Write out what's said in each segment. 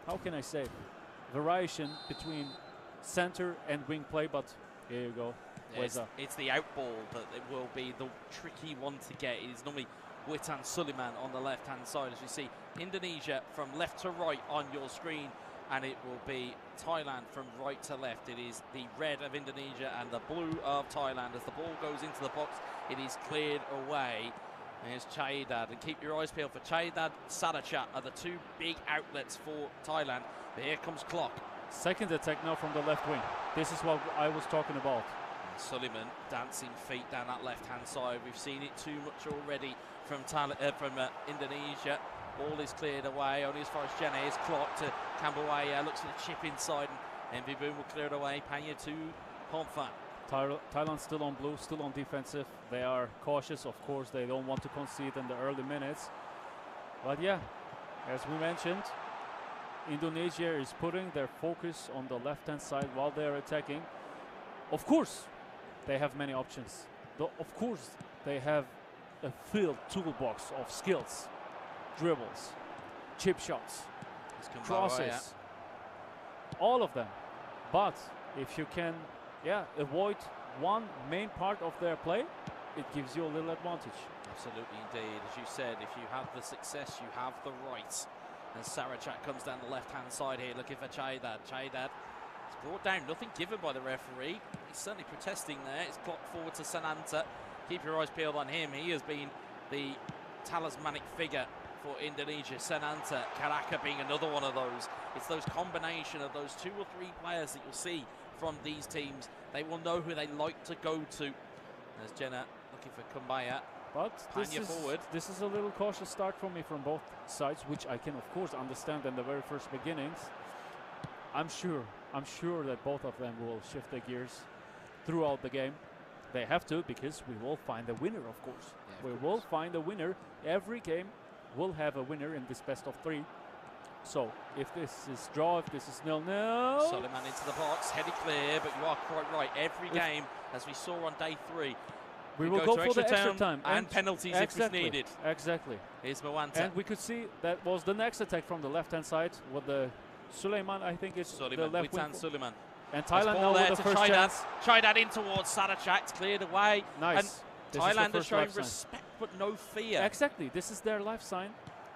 how can I say, variation between center and wing play, but here you go. Yeah, it's the out ball that it will be the tricky one to get. It is normally Witan Suleiman on the left-hand side, as you see Indonesia from left to right on your screen, and it will be Thailand from right to left. It is the red of Indonesia and the blue of Thailand. As the ball goes into the box, it is cleared away. There's Chaidad, and keep your eyes peeled for Chaidad. Sadachat are the two big outlets for Thailand. But here comes Clock. Second attack now from the left wing. This is what I was talking about. Suleiman dancing feet down that left-hand side. We've seen it too much already from Indonesia. Ball is cleared away, only as far as Jene is. Clock to Kambuaya, looks for the chip inside, and Envy Boom will clear it away. Panya to Pomfa. Thailand still on blue, still on defensive. They are cautious, of course. They don't want to concede in the early minutes. But yeah, as we mentioned, Indonesia is putting their focus on the left-hand side while they are attacking. Of course, they have many options. Of course, they have a filled toolbox of skills, dribbles, chip shots, crosses, all of them. But if you can, avoid one main part of their play, it gives you a little advantage. Absolutely, indeed. As you said, if you have the success, you have the right. And Sarachat comes down the left-hand side here, looking for Chaidad. Chaidad is brought down, nothing given by the referee. He's certainly protesting there. It's clocked forward to Sananta. Keep your eyes peeled on him. He has been the talismanic figure for Indonesia. Sananta, Karaka being another one of those. It's those combination of those 2 or 3 players that you'll see from these teams. They will know who they like to go to. There's Jenna looking for Kumbaya. But this is a little cautious start from me from both sides, which I can of course understand in the very first beginnings. I'm sure that both of them will shift their gears throughout the game. They have to, because we will find a winner, of course. Yeah, we will find a winner. Every game will have a winner in this best of 3. So if this is draw, if this is 0-0. Suleiman into the box, headed clear, but you are quite right. Every game, as we saw on day 3, we will go for the extra time and penalties if it's needed. Exactly. Here's Mwanta. And we could see that was the next attack from the left-hand side with the Suleiman, I think it's the left wing. Suleiman. And Thailand now with the first chance. Try that in towards Sadachat. It's cleared away. Nice. And Thailand are showing respect but no fear. Exactly. This is their life sign.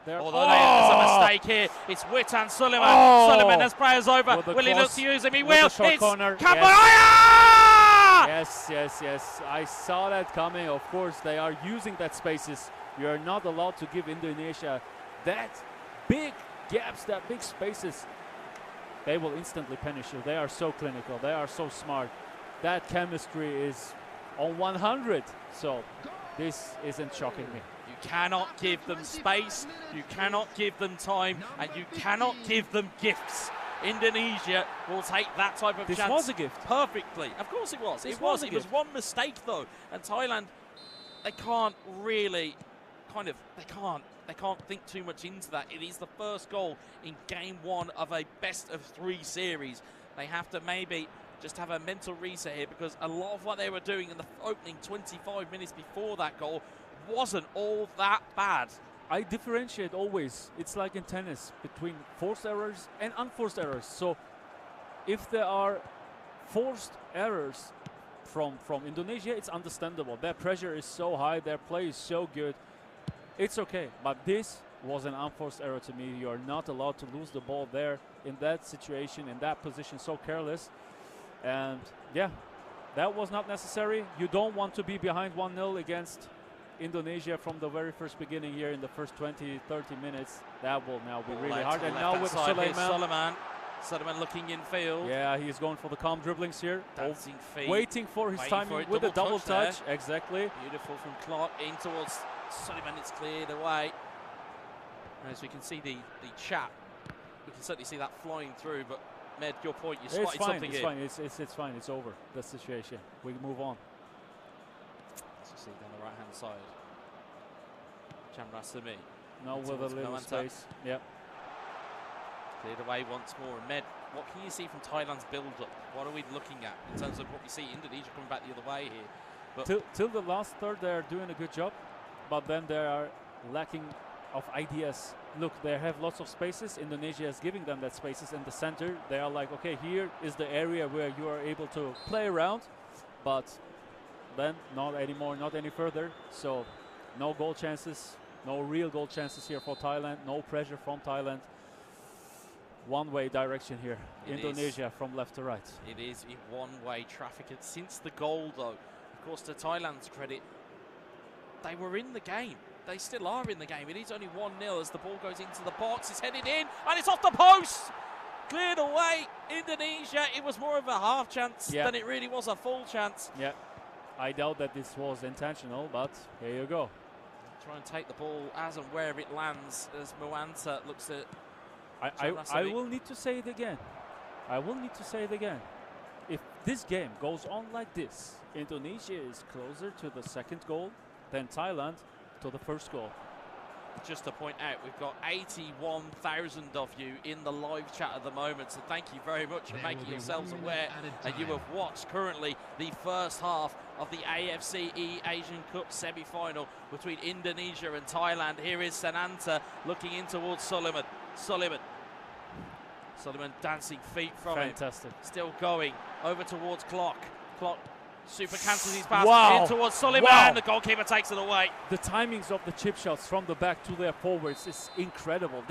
Although there's a mistake here. It's Witan Suleiman. Suleiman has players over. Will he look to use him? He will. It's Kambuaya! Yes. I saw that coming. Of course, they are using that spaces. You are not allowed to give Indonesia that big gaps, that big spaces. They will instantly punish you. They are so clinical. They are so smart. That chemistry is on 100. So this isn't shocking me. You cannot give them space. You cannot give them time. And you cannot give them gifts. Indonesia will take that type of chance. This was a gift. Perfectly. Of course it was. It was one mistake, though. And Thailand, they can't really they can't think too much into that. It is the first goal in game 1 of a best of 3 series. They have to maybe just have a mental reset here, because a lot of what they were doing in the opening 25 minutes before that goal wasn't all that bad. I differentiate always, it's like in tennis, between forced errors and unforced errors. So if there are forced errors from Indonesia, it's understandable. Their pressure is so high, their play is so good. It's okay, but this was an unforced error to me. You are not allowed to lose the ball there in that situation, in that position, so careless. And yeah, that was not necessary. You don't want to be behind 1-0 against Indonesia from the very first beginning here in the first 20, 30 minutes. That will now be really hard. And now with Suleiman looking in field. Yeah, he's going for the calm dribblings here. Dancing feet. Waiting for his timing with the double touch. Exactly. Beautiful from Clark in towards Suleiman. It's cleared away. As we can see the chat, we can certainly see that flying through. But Med, your point, you spotted something here. It's fine. It's over, the situation. We move on. As you see down the right-hand side. Chamrasami. Now with a little space. Yep. Cleared away once more. And Med, what can you see from Thailand's build-up? What are we looking at in terms of what we see? Indonesia coming back the other way here. But till the last third, they are doing a good job, but then they are lacking of ideas. Look, they have lots of spaces. Indonesia is giving them that spaces in the center. They are like, okay, here is the area where you are able to play around, but then not anymore, not any further. So no goal chances, no real goal chances here for Thailand. No pressure from Thailand. One-way direction here. Indonesia from left to right. It is in one-way traffic. And since the goal, though, of course, to Thailand's credit, they were in the game. They still are in the game. It is only 1-0 as the ball goes into the box. It's headed in, and it's off the post. Cleared away. Indonesia. It was more of a half chance than it really was a full chance. Yeah, I doubt that this was intentional, but here you go. Try and take the ball as and where it lands as Moanta looks at. I will need to say it again. I will need to say it again. If this game goes on like this, Indonesia is closer to the second goal than Thailand to the first goal. Just to point out, we've got 81,000 of you in the live chat at the moment, so thank you very much for making yourselves aware. And you have watched currently the first half of the AFCE Asian Cup semi-final between Indonesia and Thailand. Here is Sananta looking in towards Suleiman. Suleiman dancing feet from him. Fantastic. Still going over towards Clock. Clock super cancels his pass in towards Suleiman. The goalkeeper takes it away. The timings of the chip shots from the back to their forwards is incredible.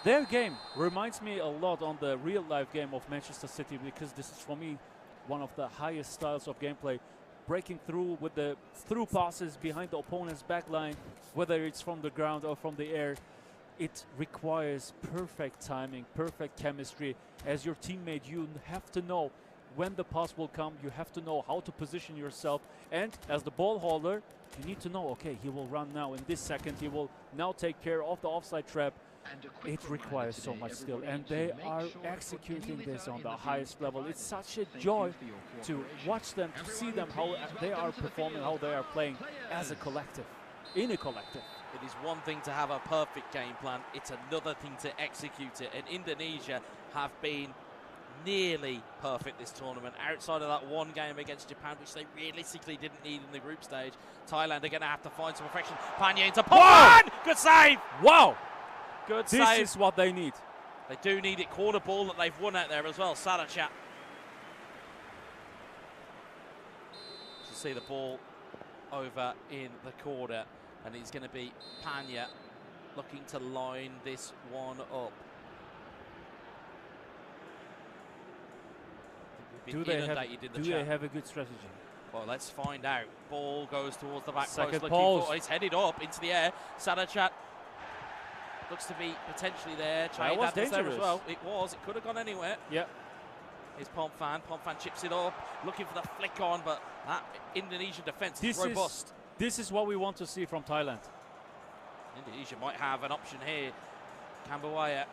Their game reminds me a lot on the real life game of Manchester City, because this is for me one of the highest styles of gameplay. Breaking through with the through passes behind the opponent's back line, whether it's from the ground or from the air. It requires perfect timing, perfect chemistry. As your teammate, you have to know when the pass will come. You have to know how to position yourself. And as the ball holder, you need to know, okay, he will run now in this second. He will now take care of the offside trap. It requires so much skill, and they are executing this on the highest level. It's such a joy to watch them, to see them, how they are performing, how they are playing as a collective, in a collective. It is one thing to have a perfect game plan, it's another thing to execute it, and Indonesia have been nearly perfect this tournament. Outside of that one game against Japan, which they realistically didn't need in the group stage, Thailand are going to have to find some perfection. Panya into Pong! Good save! Wow! Good save. This is what they need. They do need it. Corner ball that they've won out there as well. Sarachat. To see the ball over in the corner. And it's going to be Panya looking to line this one up. Do they have a good strategy? Well, let's find out. Ball goes towards the back Second post. post. It's headed up into the air. Sarachat looks to be potentially there. That was there dangerous. as well. It was. It could have gone anywhere. Yeah. Here's Pomphan. Pomphan chips it up, looking for the flick on, but that Indonesian defence is robust. This is what we want to see from Thailand. Indonesia might have an option here. Kambawaya.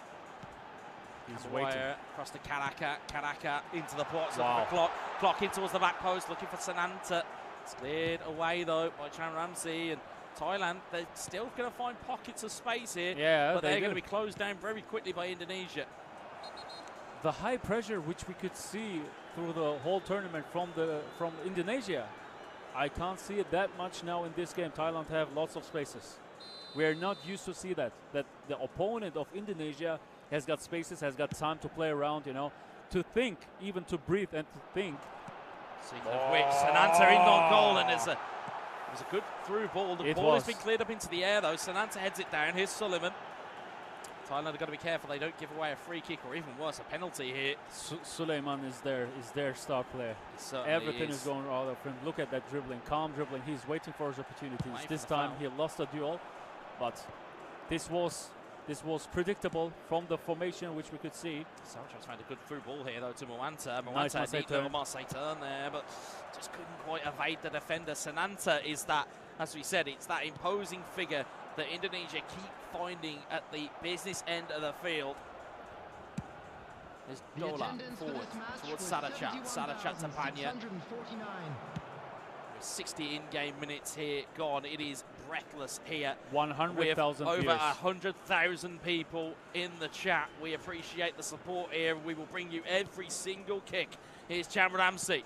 He's waiting. Across to Karaka. Karaka into the box. Looking for Clock. Clock in towards the back post. Looking for Sananta. It's cleared away though by Chan Ramsey. And Thailand, they're still going to find pockets of space here. Yeah, but they're going to be closed down very quickly by Indonesia. The high pressure which we could see through the whole tournament from Indonesia, I can't see it that much now in this game. Thailand have lots of spaces. We are not used to see that the opponent of Indonesia has got spaces, has got time to play around, you know, to think, even to breathe and to think. Speaking of which, Sananta in on goal, and it was a good through ball. The ball has been cleared up into the air though. Sananta heads it down. Here's Suleiman. Thailand have got to be careful they don't give away a free kick or even worse, a penalty here. Suleiman is their star player. Everything is going out of him. Look at that dribbling, calm dribbling. He's waiting for his opportunities. This time he lost a duel, but this was predictable from the formation which we could see. Sarachat's found a good through ball here though to Moanta. Nice neat little Marseille turn there, but just couldn't quite evade the defender. Sananta is that, as we said, it's that imposing figure that Indonesia keep finding at the business end of the field. There's Dola forward towards Sarachat. Sarachat to Panya. 60 in-game minutes here gone. It is breathless here. 100,000 over 100,000 people in the chat. We appreciate the support here. We will bring you every single kick. Here's Chan Ramsey.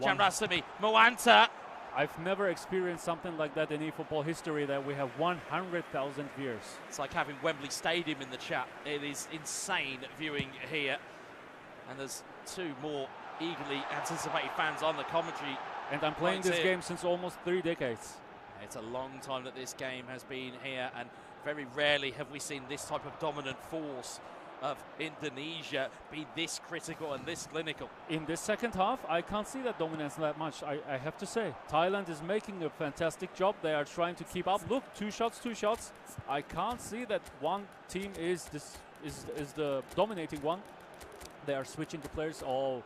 Chan Ramsey. Moanta. I've never experienced something like that in eFootball history, that we have 100,000 viewers. It's like having Wembley Stadium in the chat. It is insane viewing here. And there's two more eagerly anticipated fans on the commentary. And I'm playing this game since almost 3 decades. It's a long time that this game has been here, and very rarely have we seen this type of dominant force of Indonesia be this critical and this clinical. In this second half, I can't see that dominance that much, I have to say. Thailand is making a fantastic job. They are trying to keep up. Look, 2 shots, 2 shots. I can't see that one team is the dominating one. They are switching the players. Oh,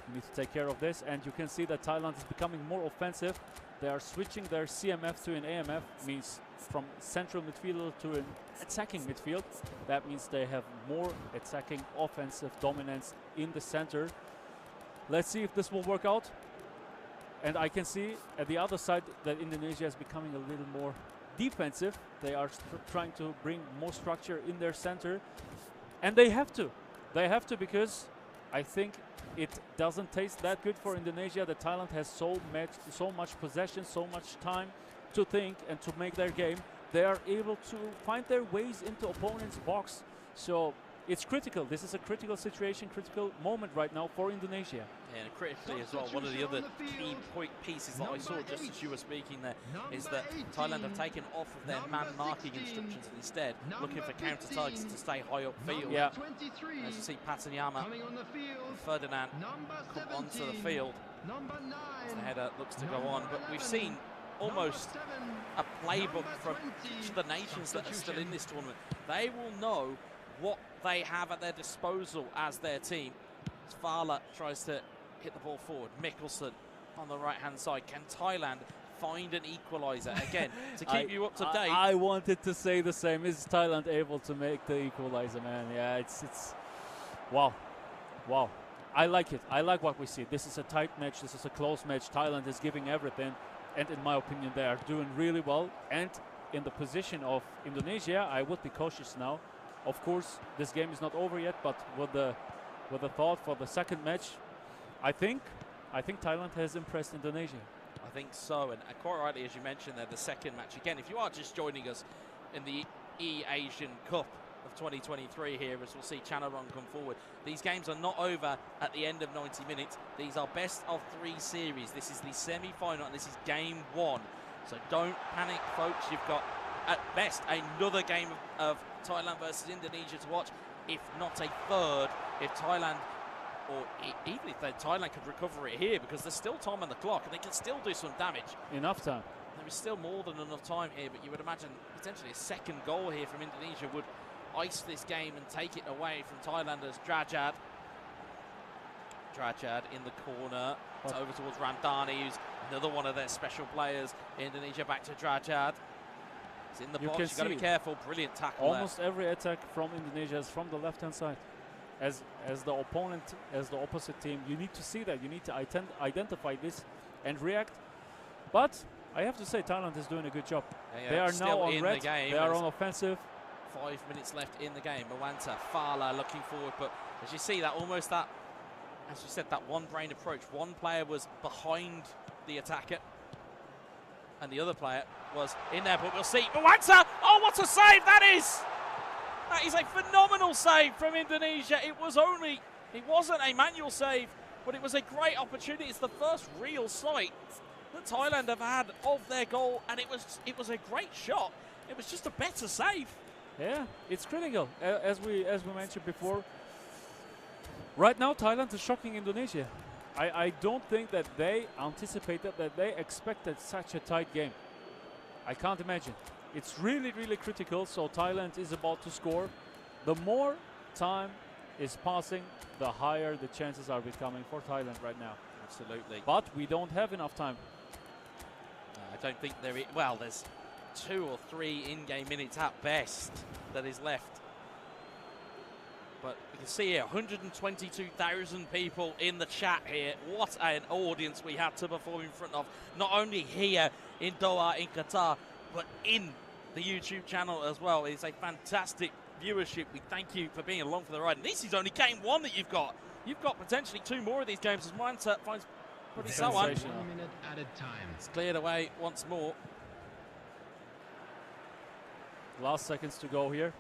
you need to take care of this. And you can see that Thailand is becoming more offensive. They are switching their CMF to an AMF, means from central midfield to an attacking midfield. That means they have more attacking offensive dominance in the center. Let's see if this will work out. And I can see at the other side that Indonesia is becoming a little more defensive. They are trying to bring more structure in their center. And they have to. They have to, because I think it doesn't taste that good for Indonesia that Thailand has so much possession, so much time to think and to make their game. They are able to find their ways into opponent's box. So it's critical. This is a critical situation, critical moment right now for Indonesia. Yeah, and critically as well, one of the other key pieces that I saw just as you were speaking there is that Thailand have taken off of their man marking instructions and instead looking for counter targets to stay high upfield. Yeah. As you see Patanyama and Ferdinand come onto the field. The header looks to go on, but we've seen almost a playbook from each of the nations that are still in this tournament. They will know what they have at their disposal as their team. As Fala tries to hit the ball forward, Mikkelsen on the right hand side. Can Thailand find an equaliser again to keep you up to date? I wanted to say the same. Is Thailand able to make the equaliser, man? Yeah, it's wow. I like it. I like what we see. This is a tight match. This is a close match. Thailand is giving everything, and in my opinion, they are doing really well. And in the position of Indonesia, I would be cautious now. Of course, this game is not over yet, but with the thought for the second match, I think Thailand has impressed Indonesia. I think so, and quite rightly, as you mentioned there, the second match. Again, if you are just joining us in the E-Asian Cup of 2023 here, as we'll see Chanaron come forward, these games are not over at the end of 90 minutes. These are best of 3 series. This is the semi-final, and this is game 1. So don't panic, folks. You've got, at best, another game of Thailand versus Indonesia to watch, if not a third, if Thailand, or even if Thailand could recover it here, because there's still time on the clock and they can still do some damage. Enough time. There is still more than enough time here, but you would imagine potentially a second goal here from Indonesia would ice this game and take it away from Thailanders. Drajad in the corner. It's over towards Ramdhani, who's another one of their special players. Indonesia back to Drajad. He's in the box, you've got to be careful. Brilliant tackle almost there. Every attack from Indonesia is from the left-hand side. As the opponent, as the opposite team, you need to see that. You need to identify this and react. But I have to say, Thailand is doing a good job. Yeah, they are now on red. The game. They are on offensive. 5 minutes left in the game. Mawanta, Fala looking forward, but as you see that, almost that, as you said, that one-brain approach. One player was behind the attacker, and the other player was in there, but we'll see. Mawanta! Oh, what a save that is! That is a phenomenal save from Indonesia. It wasn't a manual save, but it was a great opportunity. It's the first real sight that Thailand have had of their goal, and it was a great shot. It was just a better save. Yeah, it's critical, as we mentioned before. Right now, Thailand is shocking Indonesia. I don't think that they anticipated, that they expected such a tight game. I can't imagine. It's really, really critical, so Thailand is about to score. The more time is passing, the higher the chances are becoming for Thailand right now. Absolutely. But we don't have enough time. I don't think there is. Well, there's 2 or 3 in-game minutes at best that is left. But you can see here, 122,000 people in the chat here. What an audience we had to perform in front of. Not only here in Doha, in Qatar, but in the YouTube channel as well. It's a fantastic viewership. We thank you for being along for the ride. And this is only game 1 that you've got. You've got potentially 2 more of these games as Mindset finds Pretty so on. Sensational. 1 minute added time. It's cleared away once more. Last seconds to go here.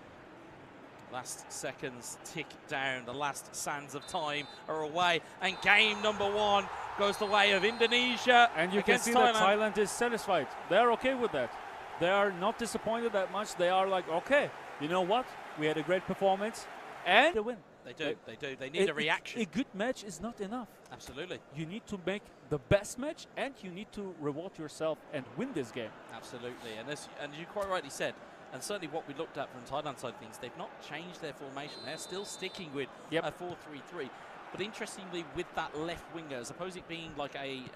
Last seconds tick down. The last sands of time are away. And game number 1 goes the way of Indonesia. And you can against see Thailand. that Thailand is satisfied. They're okay with that. They are not disappointed that much. They are like, okay, you know what? We had a great performance and a win. They do. They need a reaction. A good match is not enough. Absolutely. You need to make the best match and you need to reward yourself and win this game. Absolutely. And as you quite rightly said, and certainly what we looked at from Thailand side of things, they've not changed their formation. They're still sticking with a 4-3-3. But interestingly, with that left winger, as opposed to it being like an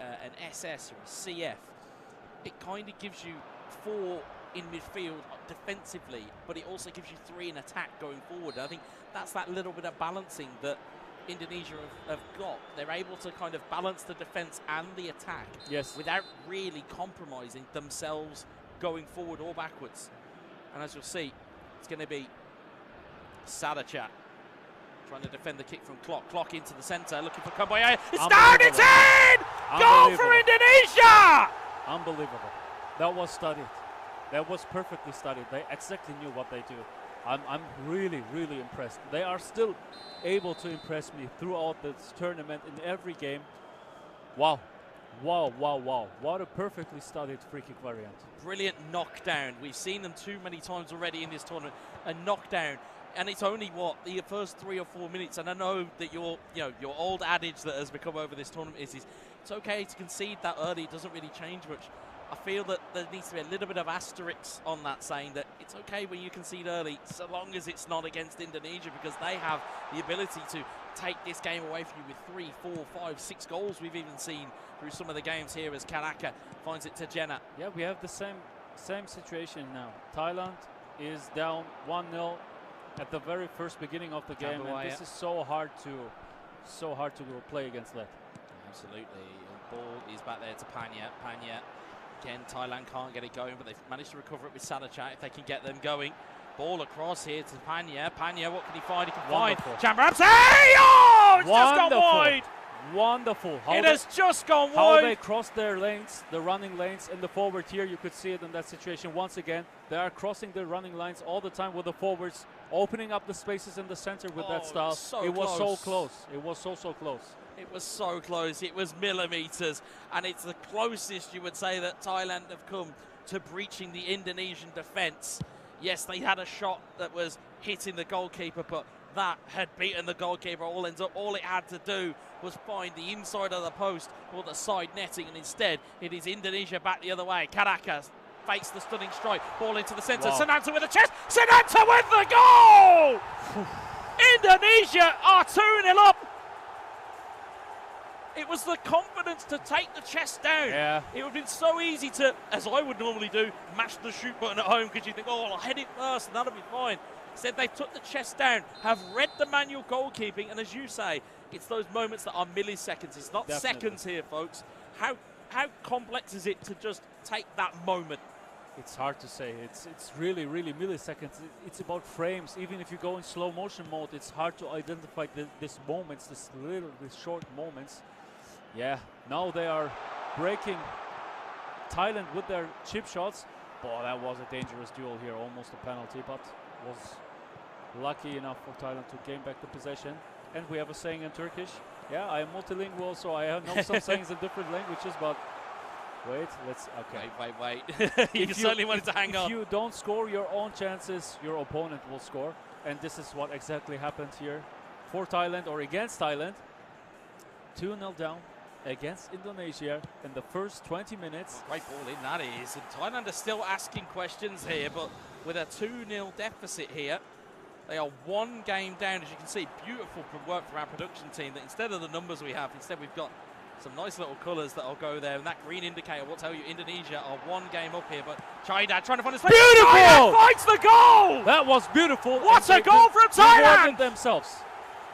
SS or a CF, it kind of gives you 4 in midfield defensively, but it also gives you 3 in attack going forward. I think that's that little bit of balancing that Indonesia have got. They're able to kind of balance the defence and the attack without really compromising themselves going forward or backwards. And as you'll see, it's going to be Sadachat trying to defend the kick from Clock. Clock into the centre, looking for Kamboya. It's down, it's in! Goal for Indonesia! Unbelievable. That was studied. That was perfectly studied. They exactly knew what they do. I'm really, really impressed. They are still able to impress me throughout this tournament in every game. Wow. Wow, wow, wow. What a perfectly studied free kick variant. Brilliant knockdown. We've seen them too many times already in this tournament. A knockdown. And it's only, what, the first 3 or 4 minutes. And I know that your old adage that has become over this tournament is it's okay to concede that early. It doesn't really change much. I feel that there needs to be a little bit of asterisk on that, saying that it's okay when you concede early, so long as it's not against Indonesia, because they have the ability to take this game away from you with 3, 4, 5, 6 goals. We've even seen through some of the games here as Karaka finds it to Jenna. Yeah, we have the same situation now. Thailand is down 1-0 at the very first beginning of the game, and this is so hard to play against that. Absolutely. The ball is back there to Panya. Panya. Again, Thailand can't get it going, but they've managed to recover it with Sadachat if they can get them going. Ball across here to Panya. Panya, what can he find? He can find Chamramsey! Oh, it's just gone wide! Wonderful. It has just gone wide. How they crossed their lanes, the running lanes, and the forward here, you could see it in that situation once again. They are crossing the running lines all the time with the forwards, opening up the spaces in the center with that style. It was so close. It was so close. It was so close. It was millimetres, and it's the closest you would say that Thailand have come to breaching the Indonesian defence. Yes, they had a shot that was hitting the goalkeeper, but that had beaten the goalkeeper. All it had to do was find the inside of the post or the side netting, and instead it is Indonesia back the other way. Caracas fakes the stunning strike, ball into the centre. Wow. Sananta with a chest. Sananta with the goal! Indonesia are 2-0 up. It was the confidence to take the chest down. Yeah. It would have been so easy to, as I would normally do, mash the shoot button at home because you think, oh, I'll head it first and that'll be fine. Instead, they took the chest down, have read the manual goalkeeping, and as you say, it's those moments that are milliseconds. It's not seconds here, folks. How complex is it to just take that moment? It's hard to say. It's really, really milliseconds. It's about frames. Even if you go in slow motion mode, it's hard to identify these moments, these short moments. Yeah, now they are breaking Thailand with their chip shots. Boy, that was a dangerous duel here, almost a penalty, but was lucky enough for Thailand to gain back the possession. And we have a saying in Turkish. Yeah, I am multilingual, so I know some sayings in different languages, but wait, let's, okay. Wait. You certainly wanted to hang on. If you don't score your own chances, your opponent will score. And this is what exactly happened here for Thailand, or against Thailand. 2-0 down against Indonesia in the first 20 minutes. Great ball in, that is. And Thailand are still asking questions here, but with a 2-0 deficit here, they are 1 game down. As you can see, beautiful work from our production team, that instead of the numbers we have, instead we've got some nice little colours that'll go there, and that green indicator will tell you Indonesia are 1 game up here, but Chaidad trying to find his place. Beautiful! Chaidad finds the goal! That was beautiful. What a goal from Thailand!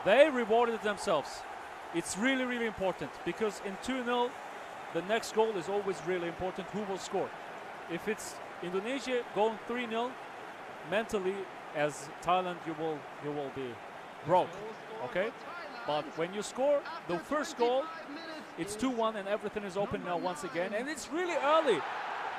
They rewarded themselves. It's really, really important, because in 2-0, the next goal is always really important. Who will score? If it's Indonesia going 3-0, mentally, as Thailand, you will be broke. Okay? But when you score the first goal, it's 2-1 and everything is open now once again. And it's really early.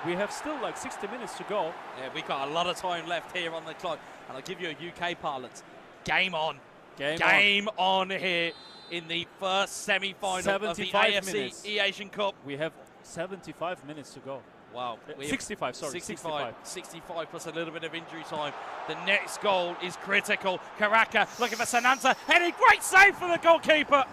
We have still like 60 minutes to go. Yeah, we've got a lot of time left here on the clock. And I'll give you a UK parlance. Game on. Game on here in the first semi-final of the AFC Asian Cup. We have 75 minutes to go. Wow. 65, sorry. 65 plus a little bit of injury time. The next goal is critical. Karaka looking for Sananta. Heading, great save for the goalkeeper.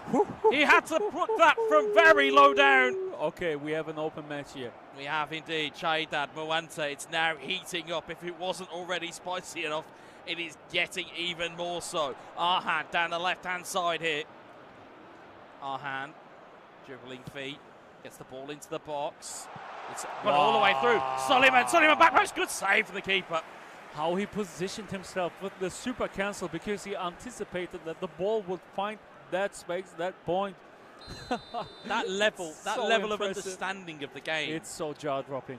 He had to put that from very low down. Okay, we have an open match here. We have indeed. Chaydad, Moante, it's now heating up. If it wasn't already spicy enough, it is getting even more so. Arhan down the left-hand side here. Arhan, dribbling feet, gets the ball into the box. It's gone all the way through. Soliman back post, good save for the keeper. How he positioned himself with the super cancel because he anticipated that the ball would find that space, that point. that level of understanding of the game. It's so jaw-dropping.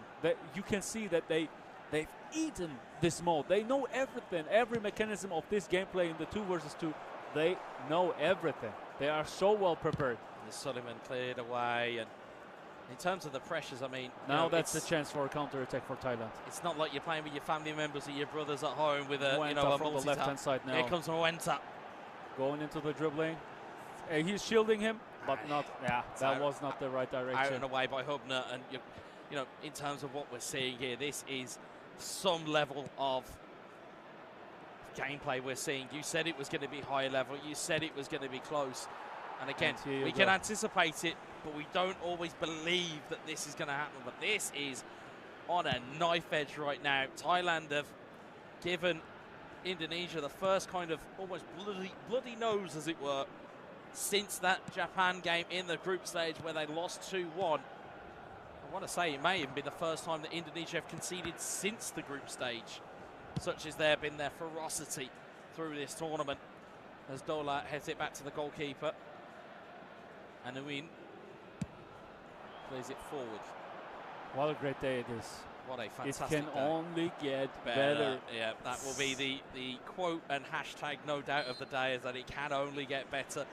You can see that they've eaten this mode. They know everything, every mechanism of this gameplay in the 2 versus 2. They know everything. They are so well prepared. And Soliman cleared away, and in terms of the pressures, I mean, now that's the chance for a counter-attack for Thailand. It's not like you're playing with your family members or your brothers at home with a a from the left-hand side now. Here comes Moanta. Going into the dribbling. He's shielding him, but not. Yeah, that was not the right direction. Out and away by Hubner, and you know, in terms of what we're seeing here, this is some level of gameplay we're seeing. You said it was going to be high level. You said it was going to be close. And again, we can anticipate it, but we don't always believe that this is going to happen. But this is on a knife edge right now. Thailand have given Indonesia the first kind of almost bloody nose, as it were, since that Japan game in the group stage where they lost 2-1. I want to say it may even be the first time that Indonesia have conceded since the group stage. Such has there been their ferocity through this tournament. As Dola heads it back to the goalkeeper. And Uin plays it forward. What a great day it is. What a fantastic day. It can only get better. Yeah, that will be the quote and hashtag, no doubt, of the day, is that it can only get better.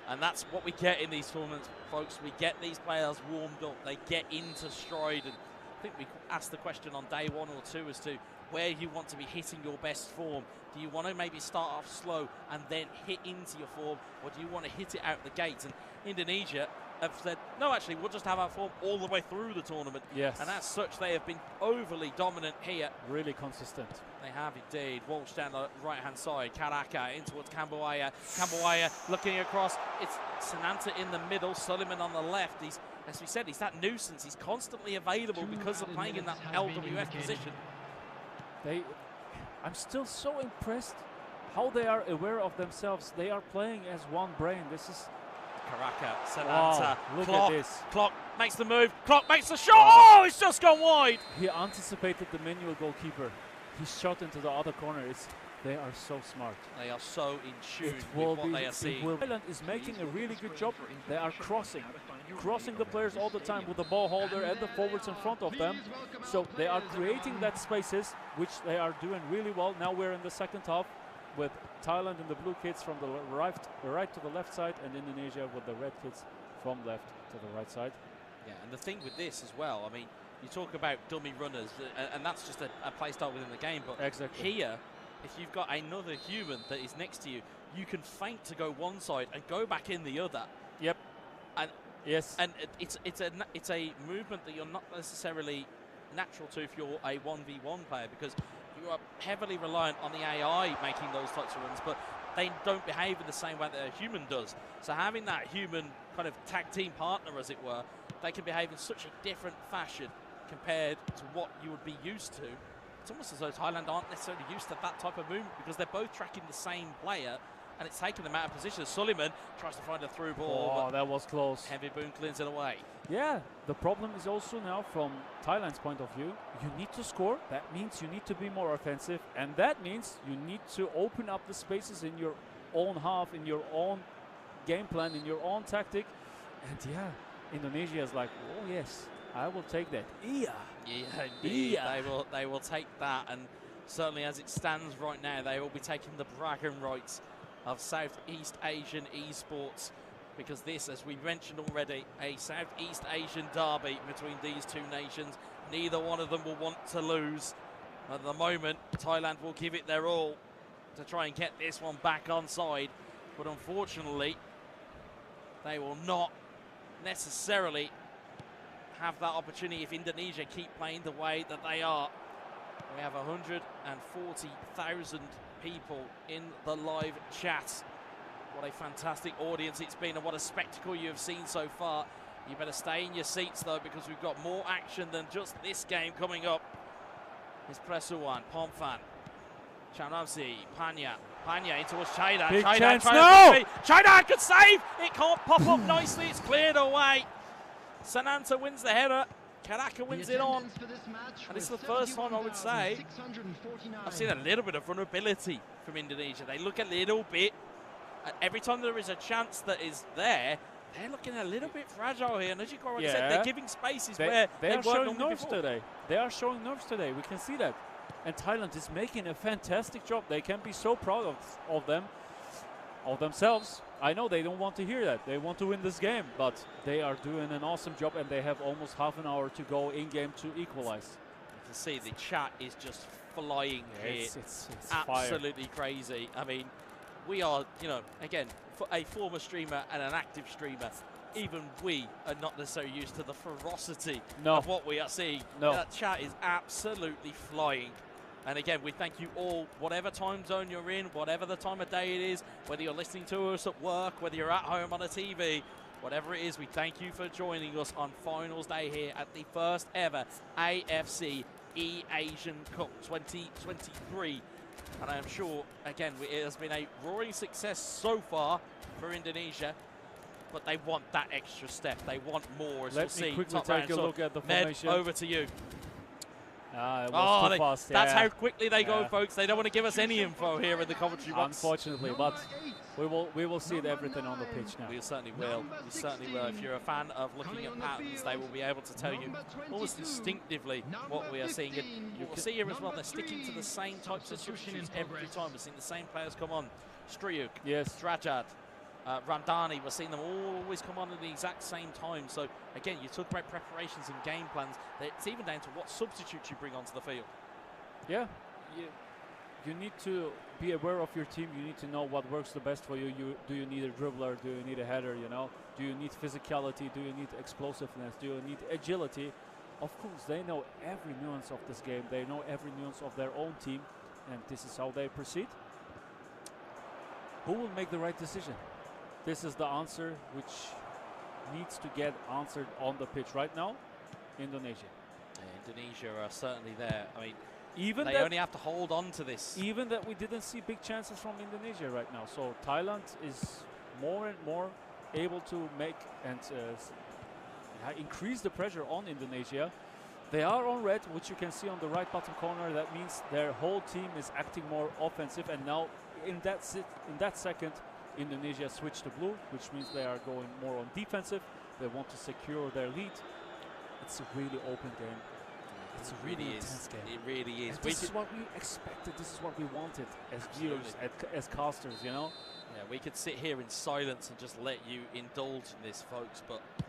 And that's what we get in these tournaments, folks. We get these players warmed up. They get into stride. And I think we asked the question on day 1 or 2 as to where you want to be hitting your best form. Do you want to maybe start off slow and then hit into your form, or do you want to hit it out the gates? And Indonesia have said, no, actually, we'll just have our form all the way through the tournament. Yes. And as such, they have been overly dominant here. Really consistent. They have indeed. Walsh down the right-hand side. Karaka in towards Kambuaya. Kambuaya looking across. It's Sananta in the middle. Soliman on the left. He's, as we said, he's that nuisance. He's constantly available because of playing in that LWF position. I'm still so impressed how they are aware of themselves. They are playing as one brain. This is Karaka, Sananta, look at this. Clock makes the move, Clock makes the shot, oh, it's just gone wide. He anticipated the manual goalkeeper. He shot into the other corner. They are so smart. They are so in tune with what they are seeing. Thailand is making a really good job. They are crossing the players all the time with the ball holder and the forwards in front of them. So they are creating that spaces, which they are doing really well. Now we're in the second half with Thailand in the blue kits from the right to the left side, and Indonesia with the red kits from left to the right side. Yeah, and the thing with this as well, I mean, you talk about dummy runners, and that's just a play style within the game, but exactly. Here, if you've got another human that is next to you, you can feint to go one side and go back in the other. Yep. And yes. And it's a movement that you're not necessarily natural to if you're a 1v1 player, because you are heavily reliant on the AI making those types of runs, but they don't behave in the same way that a human does. So having that human kind of tag team partner, as it were, they can behave in such a different fashion compared to what you would be used to. It's almost as though Thailand aren't necessarily used to that type of movement, because they're both tracking the same player, and it's taken them out of position. Soliman tries to find a through ball. Oh, that was close. Heavy Boon cleans it away. Yeah, the problem is also now from Thailand's point of view, you need to score. That means you need to be more offensive, and that means you need to open up the spaces in your own half, in your own game plan, in your own tactic. And yeah, Indonesia is like, oh yes, I will take that. Yeah, indeed. Yeah. They will take that, and certainly as it stands right now, they will be taking the bragging rights of Southeast Asian esports, because this, as we mentioned already, a Southeast Asian derby between these two nations. Neither one of them will want to lose. At the moment, Thailand will give it their all to try and get this one back on side, but unfortunately, they will not necessarily have that opportunity if Indonesia keep playing the way that they are. We have 140,000 people in the live chat. What a fantastic audience it's been, and what a spectacle you have seen so far. You better stay in your seats though, because we've got more action than just this game coming up. It's Presuwan, Pomfan, Chanamsi, Panya in towards Chaidan. Big Chaidan chance, trying no! Chaidan could save! It can't pop up nicely, it's cleared away. Sananta wins the header, Karaka wins it on. And this is the first time, I would say, I've seen a little bit of vulnerability from Indonesia. They look a little bit, every time there is a chance that is there, they're looking a little bit fragile here. And as you already said, they're giving spaces where they are showing nerves before. today. They are showing nerves today. We can see that. And Thailand is making a fantastic job. They can be so proud of themselves. I know they don't want to hear that. They want to win this game, but they are doing an awesome job, and they have almost half an hour to go in game to equalize. You can see the chat is just flying here. It's absolutely fire. Crazy. I mean, we are, you know, again, for a former streamer and an active streamer, even we are not necessarily used to the ferocity of what we are seeing. That chat is absolutely flying. And again, we thank you all, whatever time zone you're in, whatever the time of day it is, whether you're listening to us at work, whether you're at home on a TV, whatever it is, we thank you for joining us on finals day here at the first ever AFC E-Asian Cup 2023. And I am sure, again, it has been a roaring success so far for Indonesia, but they want that extra step. They want more, as you'll see. Let me quickly take a look at the formation. Med, over to you. It was too fast. That's how quickly they go, folks. They don't want to give us any info here in the commentary box. Unfortunately, but we will see everything on the pitch now. We certainly will. We certainly will. If you're a fan of looking at patterns, they will be able to tell you almost instinctively what we are seeing. And you will see here as well, they're sticking to the same types of substitutes every time. We're seeing the same players come on. Striuk, Drajad, Ramdani, we're seeing them always come on at the exact same time. So again, you talk about preparations and game plans. It's even down to what substitutes you bring onto the field. Yeah, you need to be aware of your team. You need to know what works the best for you. Do you need a dribbler? Do you need a header? You know, do you need physicality? Do you need explosiveness? Do you need agility? Of course, they know every nuance of this game. They know every nuance of their own team, and this is how they proceed. Who will make the right decision? This is the answer which needs to get answered on the pitch right now. Indonesia. Yeah, Indonesia are certainly there. I mean, even they only have to hold on to this. Even that we didn't see big chances from Indonesia right now. So Thailand is more and more able to make and increase the pressure on Indonesia. They are on red, which you can see on the right bottom corner. That means their whole team is acting more offensive. And now in that second, Indonesia switched to blue, which means they are going more on defensive. They want to secure their lead. It's a really open game. It's a really intense game. It really is. And this is what we expected. This is what we wanted as viewers, as casters, you know? Yeah, we could sit here in silence and just let you indulge in this, folks, but I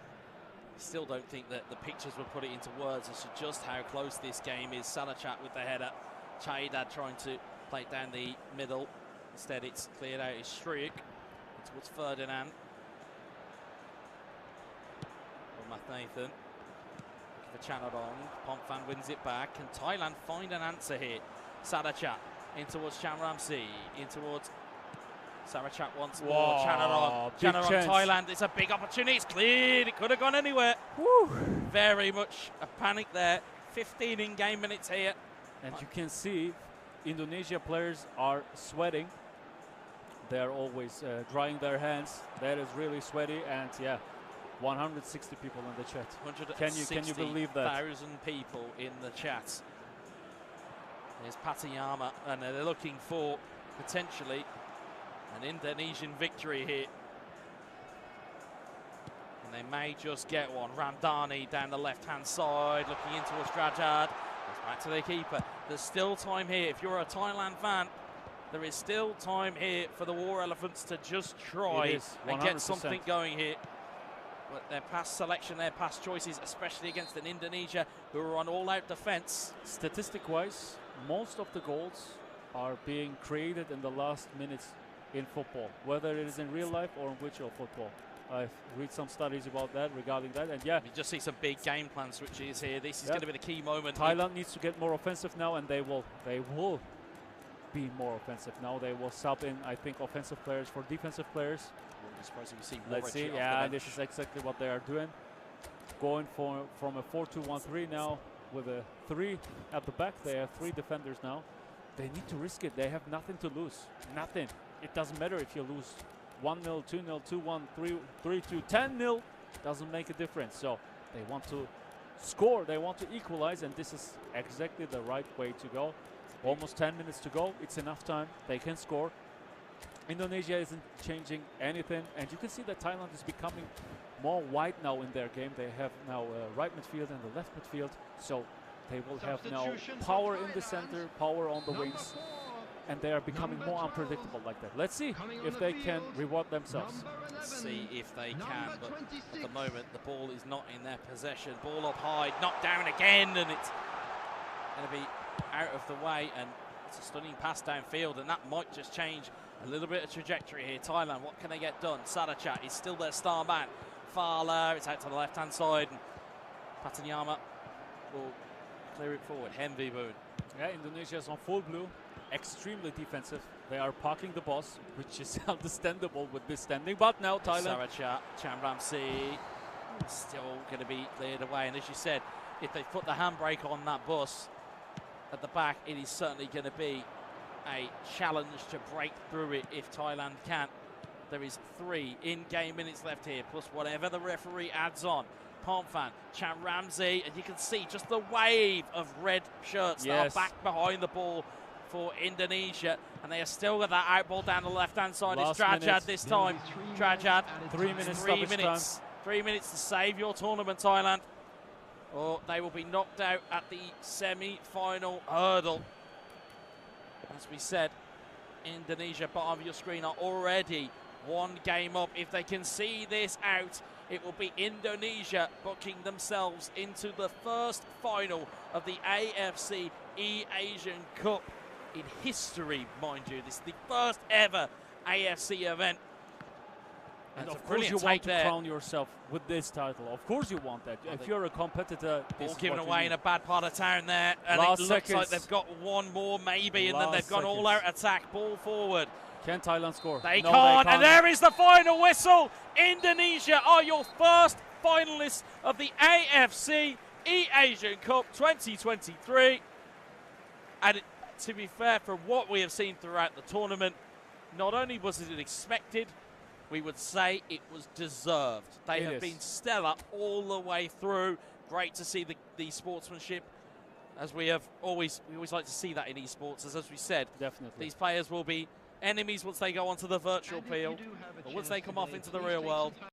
still don't think that the pictures would put it into words as to just how close this game is. Salachat with the header. Chaidad trying to play it down the middle. Instead, it's cleared out. It's Striuk towards Ferdinand. Or Mathnathan. For Chanadong. Pomfan wins it back. Can Thailand find an answer here? Sadachat in towards Chamramsi. In towards Sarachat once more. Chanadong. Thailand. It's a big opportunity. It's cleared. It could have gone anywhere. Woo. Very much a panic there. 15 in-game minutes here. And you can see Indonesia players are sweating. They are always drying their hands. That is really sweaty. And yeah, 160 people in the chat. Can you believe that? 160,000 people in the chat. There's Patayama, and they're looking for potentially an Indonesian victory here. And they may just get one. Ramdani down the left-hand side, looking into Drajad. Goes back to the keeper. There's still time here. If you're a Thailand fan, There is still time here for the War Elephants to just try and get something going here. But their past selection, their past choices, especially against an Indonesia who are on all-out defense. Statistic-wise, most of the goals are being created in the last minutes in football, whether it is in real life or in virtual football. I've read some studies about that, regarding that, and yeah. You just see some big game plan switches here. This is going to be the key moment. Thailand needs to get more offensive now, and they will be more offensive now. They will sub in, I think, offensive players for defensive players. Let's see. Yeah, this is exactly what they are doing. Going from a 4-2-1-3 now with a 3 at the back. They have 3 defenders now. They need to risk it. They have nothing to lose. Nothing. It doesn't matter if you lose 1-0, 2-0, 2-1, 3-2, 10-0. Doesn't make a difference. So they want to score. They want to equalize, and this is exactly the right way to go. Almost 10 minutes to go. It's enough time. They can score. Indonesia isn't changing anything, and you can see that Thailand is becoming more wide now in their game. They have now right midfield and the left midfield, so they will have now power in the center, power on the wings, and they are becoming more unpredictable like that. Let's see if they can reward themselves. Let's see if they can, but at the moment the ball is not in their possession. Ball up high, knocked down again, and it's going to be out of the way, and it's a stunning pass downfield, and that might just change a little bit of trajectory here. Thailand, what can they get done? Sarachat is still their star man. Fala, it's out to the left-hand side. And Patanyama will clear it forward. Henviboon. Yeah, Indonesia is on full blue. Extremely defensive. They are parking the bus, which is understandable with this standing. But now Thailand. Sarachat, Chamramsi still going to be cleared away. And as you said, if they put the handbrake on that bus at the back, it is certainly going to be a challenge to break through it if Thailand can. There is 3 in-game minutes left here, plus whatever the referee adds on. Pomphan, Chamramsi, and you can see just the wave of red shirts that are back behind the ball for Indonesia, and they are still got that out ball down the left-hand side. It's Drajad this time. Drajad, 3 minutes. 3 minutes. 3 minutes to save your tournament, Thailand, or they will be knocked out at the semi-final hurdle. As we said, Indonesia, bottom of your screen, are already 1 game up. If they can see this out, it will be Indonesia booking themselves into the first final of the AFC E-Asian Cup in history, mind you. This is the first ever AFC event. And of course you want to crown yourself with this title. Of course you want that. If you're a competitor, ball given away in a bad part of town there. And it looks like they've got 1 more maybe, and then they've gone all-out attack, ball forward. Can Thailand score? They can't, and there is the final whistle. Indonesia are your first finalists of the AFC E-Asian Cup 2023. And to be fair, from what we have seen throughout the tournament, not only was it expected, we would say it was deserved. They have been stellar all the way through. Great to see the sportsmanship, as we always like to see that in esports. As we said, definitely these players will be enemies once they go onto the virtual field, but once they come off into the real world,